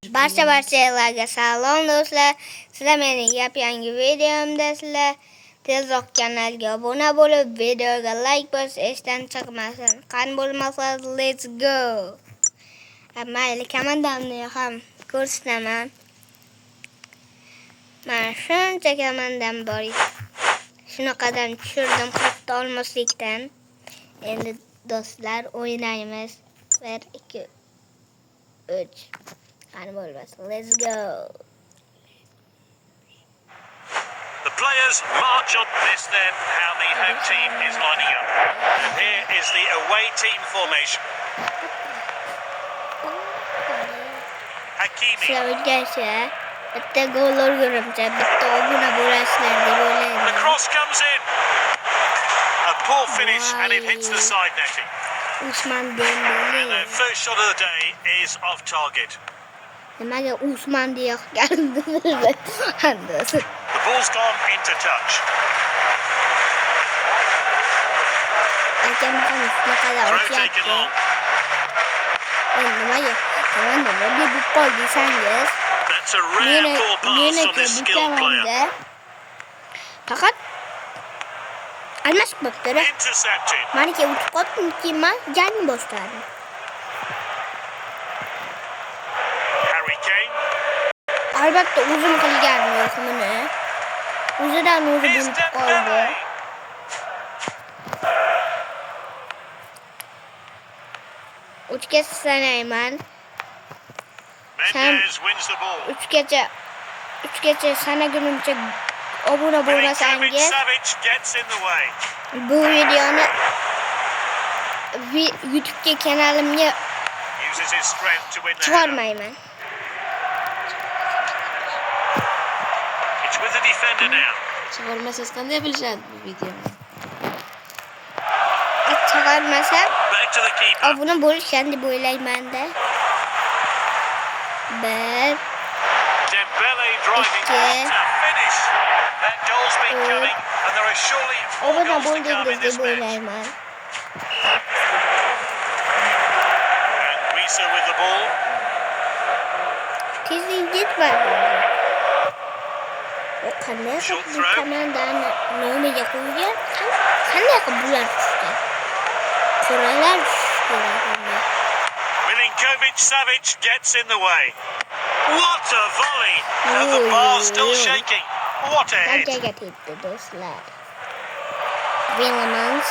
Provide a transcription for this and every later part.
Barchalarga salom do'stlar. Sizlar mening yangi videomdasizlar. Tezroq kanalga obuna bo'lib, videoga like bosib, esdan chiqmasin. Qani bo'lmasa, let's go. Mayli, komandamni ham ko'rsataman. Mana shuncha komandam bor. Shunaqadan tushirdim hatto olmaslikdan. Endi do'stlar o'ynaymiz. 1 2 3 Let's go. The players march on this then, how the home team is lining up. And here is the away team formation. Hakimi. Bitta gollar görümce, bitta obuna bo'lasizlar deb o'ylayman. The cross comes in. A poor finish and it hits the side netting. Usman Dembele. And the first shot of the day is off target. Nimaga Usman deya qolgandim. The ball's gone into touch. Throw taken long. That's a rare poor pass from this skilled player. Fakat almashib qolibdi. Intercepted. Menga o'tib qolibdi, men jangni boshladim. Harry Kane. Albatta o'zim qilganim yo'q buni. O'zidan o'zi Here's bilib qoldi. Dembele. Uchga sanayman. Mendes wins the ball. Uchgacha sanagunimcha obuna bo'lmasangiz Savic gets in the way. bu videoni YouTube kanalimga Uses his strength to win the header. chiqarmayman. It's with the defender now. Chiqarmasiz qanday bilishadi bu videoni? Chiqarmasam Back to the keeper. obuna bo'lishgan deb o'ylayman-da. 1 Dembele driving Okay. to finish. That goal's been coming, and there are surely 4 obuna goals to come in bo'ldingiz this deb match. o'ylayman. And Wisa with the ball. Tezlik yetmadi. O qanday Short qilib throw. komandani nomiga qo'ygan? Qanday qilib bular tushdi? Quralar tushdi. Milinkovic Savic gets in the way. What a volley! And the bar still shaking. What a hit! Qanchaga tetdi do'stlar? Williams.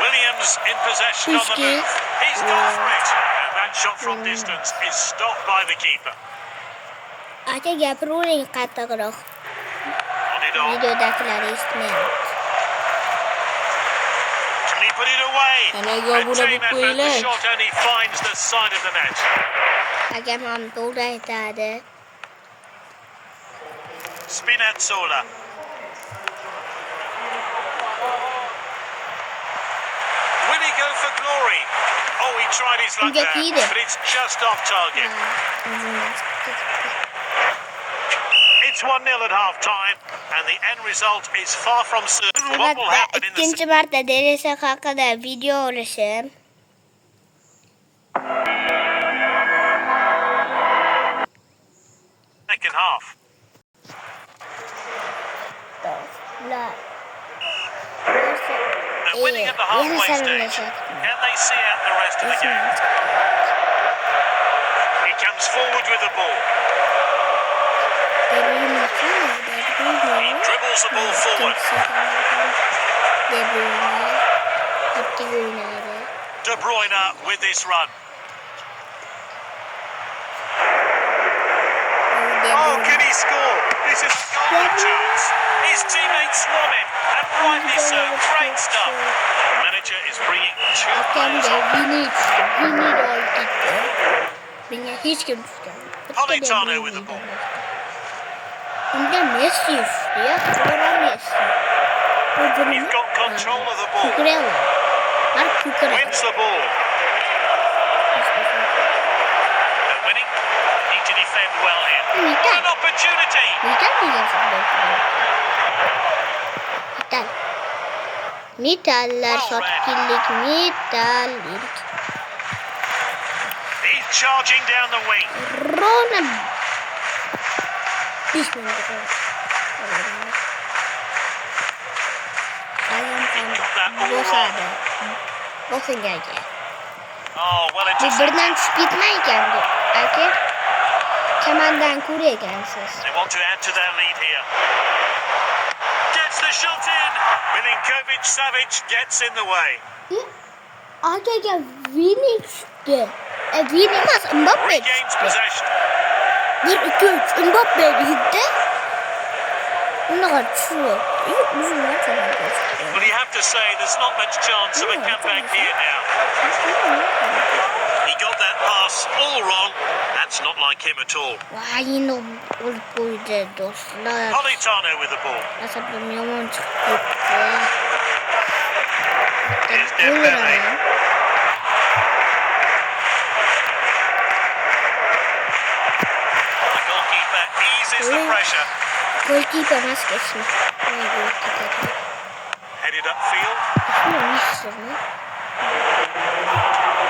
Williams in possession on the Kuski. move. He's gone for it. And that shot from distance is stopped by the keeper. Aka gapiravering qattiqroq. On it on. Videodagilar eshitmayapti. Can he put it away? Kanaga A obuna team bo'lib effort. The qo'yinglar. shot only finds the side of the net. Akam ham to'g'ri aytadi. Spinazzola. Will he go for glory? Oh, he tried his luck Get there, either. but it's just off target. It's 1-0 at half-time, and the end result is far from certain. What will Albatta, happen in the ikkinchi marta deraza haqida video olishim. second half? Do'stlar. They're winning at the halfway stage. Can they see out the rest of the game? He comes forward with the ball. He dribbles the ball forward. De Bruyne with this run. Oh, can he score? This is a golden chance. His teammates swarm him, and rightly so. Great stuff. The manager is bringing 2 players on. Politano with the ball. Unda Messi üstü ya. Sonra Messi. You've got control of the ball. Kukurela. Var Kukurela. Wins the ball. They're winning. Need to defend well here. What an opportunity. Neden diyeceksin böyle? Neden? Mitaller, shot killik, mitaller. He's charging down the wing. Ronald. Bismillah. Bosada. Bosingaga. Oh, well Bu intercepted. birdan tushib ketmaykan bu. Aka. Kamandan ko'raykansiz. They want to add to their lead here. Gets the shot in. Milinkovic Savic gets in the way. Akaga Vini tushdi. Vini emas, Mbappe Regains tushdi. possession. 1-2-3 Mbappe yutdi. Unaqa tushdi. Uzun Well, you have to say there's not much chance of a comeback here now. He got that pass all wrong. That's not like him at all. Vay, yine olib qo'ydi do'stlar. Politano with the ball. Asabim yomon chiqib ketdi. Here's Dembele. The goalkeeper eases the pressure. Golkipa emas ismi. Headed upfield. Ismi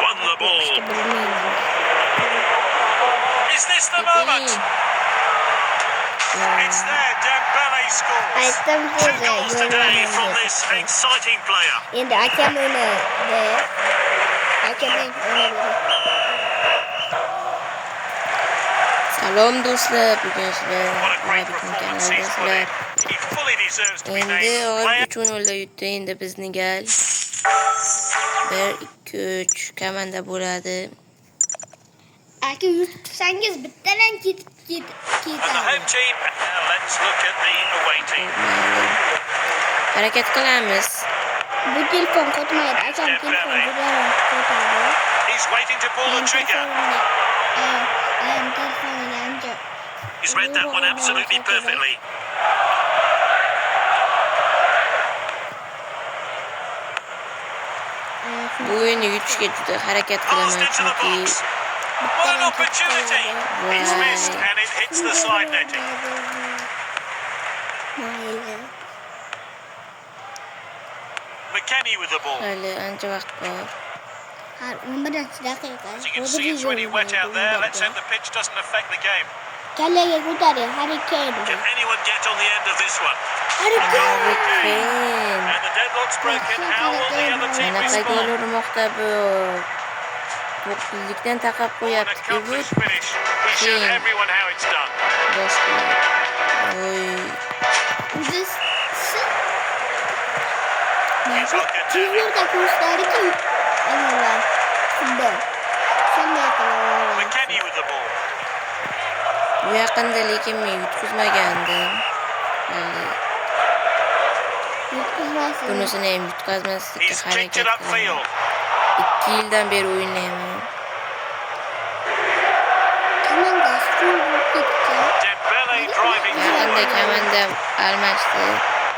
Won the ball. bilmayman. Is this the moment? It's there. Dembele scores. Aytdim 2 size, goals today from this exciting player. Endi akam o'ynadi. Akamning o'ynadi. Salom do'stlar, bugun sizlar What a great G'olibning performance he's put in. kanalidasizlar. He fully deserves to be Endi named G'olib player. 3-0 yutdi. Endi bizni gal 1-2-3 komanda bo'ladi. Aka yutsangiz bittadan ketib And the home team. Now let's look at the away team. Mayli. Harakat qilamiz. Bu telefon qotmaydi. Akam telefon juda qotadi. He's waiting to pull the trigger. He's read that one absolutely perfectly. Bu o'yinni yutishga juda harakat Passed qilaman into the chunki box. What an opportunity. It's missed and it hits the side netting. McKennie with the ball. hali ancha vaqt bor. Har 11 daqiqa. As you can see, it's really wet out there. Let's hope the pitch doesn't affect the game. Kallaga ko'taring, Harry Kane. Can anyone get on the end of this one? Harry Kane. Keyin And the deadlock's broken. How will the other team qanaqa gol respond? urmoqda bu? To'qqizlikdan taqab What an qo'yapti bu accomplished finish. He showed everyone how it's done. boshqa. Oy, Biz He's looked at Chizlarda ko'rsatadiki, ayollar futbol. Shunday qilib. McKennie with the ball. bu yaqinda lekin men yutqizmagandim. Hali Yutqizmasin. bunisini ham yutqazmaslikka He's kicked it harakat qilaman. upfield. 2 yildan beri o'ynayman. Komandasi full bo'lib ketdi. Dembele driving Yaqinda forward. komandam almashdi.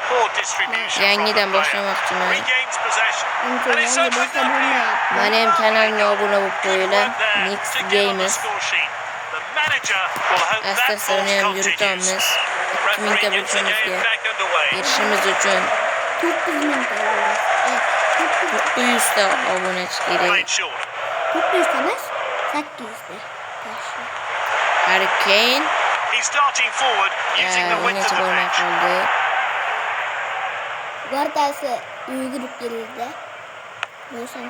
Poor distribution Yangidan from the player. boshlamoqchiman. Regains possession. Uncha And it's yangi opened boshqa up here. bo'lmayapti. Mana ham kanalga obuna bo'lib Good qo'yinglar. work there Next to get on the Gamers. score sheet. The manager will hope that Asta-asta force uni ham continues. yuritamiz. 2 Referee mingta gets the game bo'lishimizga back underway. erishimiz uchun 9 mingta bo'ladi. 900 ta obunachi kerak. Played short. 900 emas, 800 ta. Yaxshi. Harry Kane He's darting forward using the width o'ynachi of the bo'lmay pitch. qoldi. Guardasi yugurib keldi. Bo'lsin.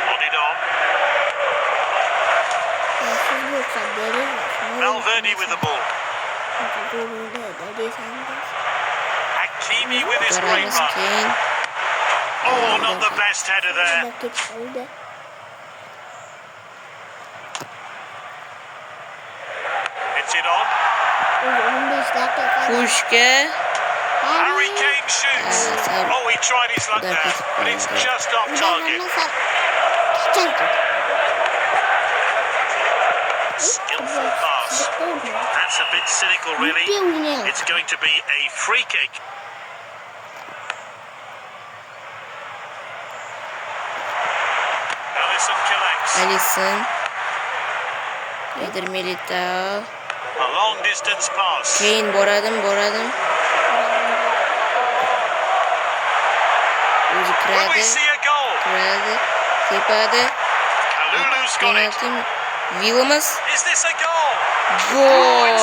Nodded on. Siz bo'lsa bering. Valverde with the ball. Hakimi with his great Ko'ramiz run. Kane. Oh, not the best header there. Hits it on. Pushga Harry Kane shoots. Oh, he tried his luck there, but it's just off target. Skillful pass. That's a bit cynical, really. It's going to be a free kick. Alisson collects. Alisson. Eder Militao. A long distance pass. Kane boradim. O'zi Will we kiradi. see a goal? Tepada. Lulu's got it. Penalty. Williams. Is this a goal? Gol.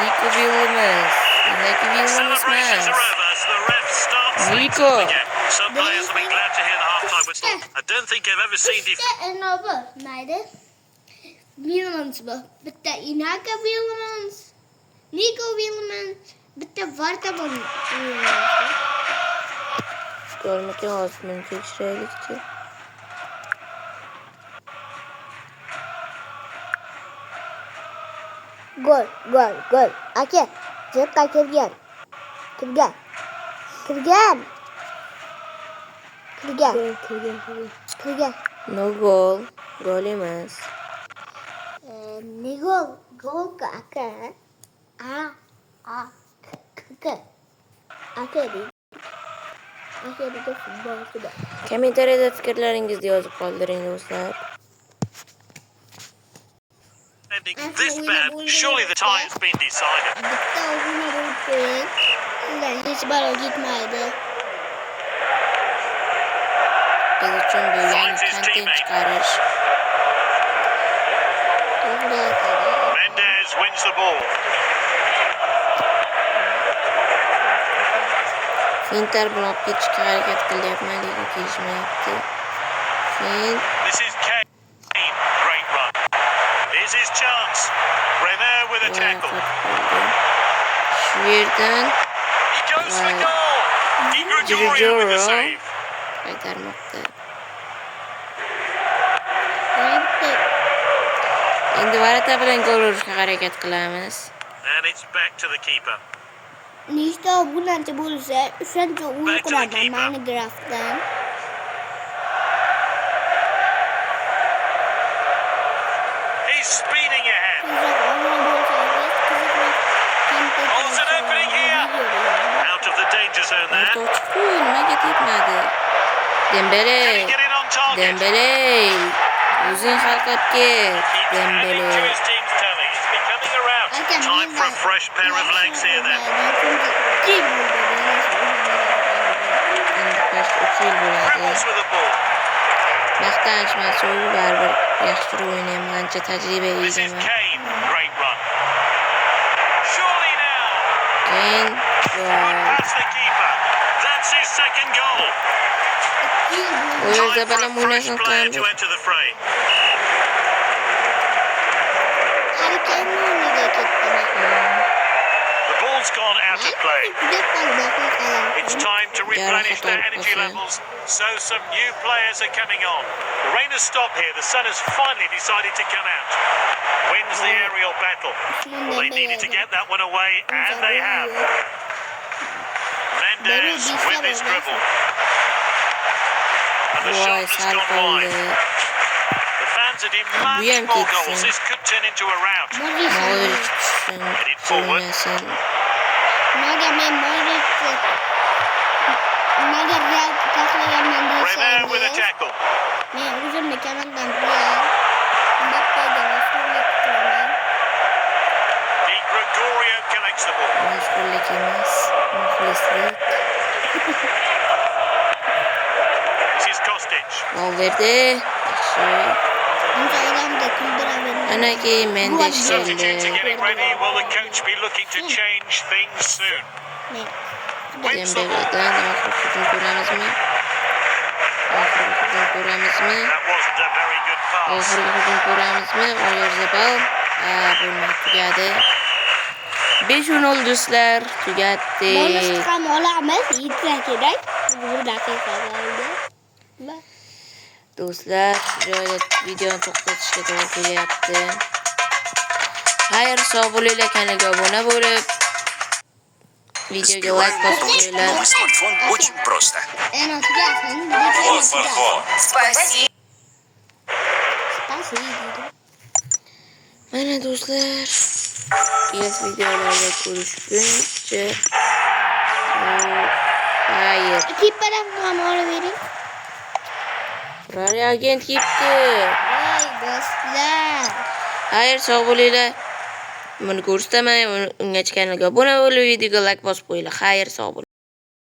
Nico Williams. Nico Williams Celebrations are emas. over as the ref starts things Nico. up again. Some players will be glad to hear the half-time whistle. I don't think I've ever seen Enobu mayda. Williams bu. Bitta Inaka Williams. Nico Williams. Bitta Vartamon. Görməkə lazım keçirəylikdir. Gol. Aka, chetga kirgan. Kirgan. No gol. Gol emas. Ne gol? Gol aka. Aka deydi. Aka deydi futbolchida. Kommentariyada fikrlaringizni yozib qoldiring do'stlar. ending this bad. Surely the tie's been decided. Bitta o'g'lini urib qo'ying. Undan hech balo ketmaydi. Biz uchun bu yangi kontent chiqarish. Mendes wins the ball. Fintar bilan olib ketishga harakat qilyapman, lekin kelishmayapti. This is Kane. Great run. Here's his chance. Renair with a tackle. Shu yerdan He goes for goal. Di Gregorio with the save. qaytarmoqda. Endi Varata bilan gol urishga harakat qilamiz. And it's back to the keeper. Nechta buncha bo'lsa, o'shancha o'yin quraman Minecraftdan. He's speeding ahead. Oh, there's an opening here. Out of the danger zone there. To'g'ri, nimaga tegmadi? Dembele. Can he get it on target? Dembele. O'zing harakat ket. Keeps adding to Dembele. his team's tally. It's becoming a rout. Time for a fresh pair of legs here then. Endi past 3 yil bo'ladi. Dribbles with the ball. Maqtanishmas, u baribir yaxshiroq o'ynayman, ancha tajriba This is egaman. Kane. Great run. Surely now. Keyin Past the keeper. That's his second goal. u yerda Time for balam a fresh o'ynashni player qilamiz. to enter the fray. The ball's gone out of play. It's time to replenish their energy levels, so some new players are coming on. The rain has stopped here. The sun has finally decided to come out. Wins the aerial battle. Well, they needed to get that one away, and they have. Mendes with his dribble. And the Voy, shot has sal gone wide. qoldi. The fans are demanding Bien more gitsin. goals. This could turn into a rout. Modric tushsin, o'ynasin. Renair with a tackle. Di Gregorio collects the ball. Mashhurlik emas, muxlislik. This is Kostic. Valverde, yaxshi. Ana keyin Mendes Substitutes are keldi. getting ready. Will the coach be looking to change things soon? Wins the ball. Dembeledan oxirgi hujum ko'ramizmi? Oxirgi hujum ko'ramizmi? That wasn't a very good pass. Oxirgi hujum ko'ramizmi? Oyarzabal. Bo'lmadi, tugadi. 5-0 do'stlar, tugatdi. Do'stlar, shu joyda videoni to'xtatishga to'g'ri kelyapti. Xayr, sog' bo'linglar, kanalga obuna bo'lib, videoga like bosib qo'yinglar. Мой смартфон очень просто. Mana do'stlar, kelasi videolarda ko'rishguncha. Xayr. Rally agent ketdi. Xayr, sog' bo'linglar. Buni ko'rsataman, ungacha kanalga obuna bo'lib, videoga like bosib qo'yinglar. Xayr, sog' bo'ling.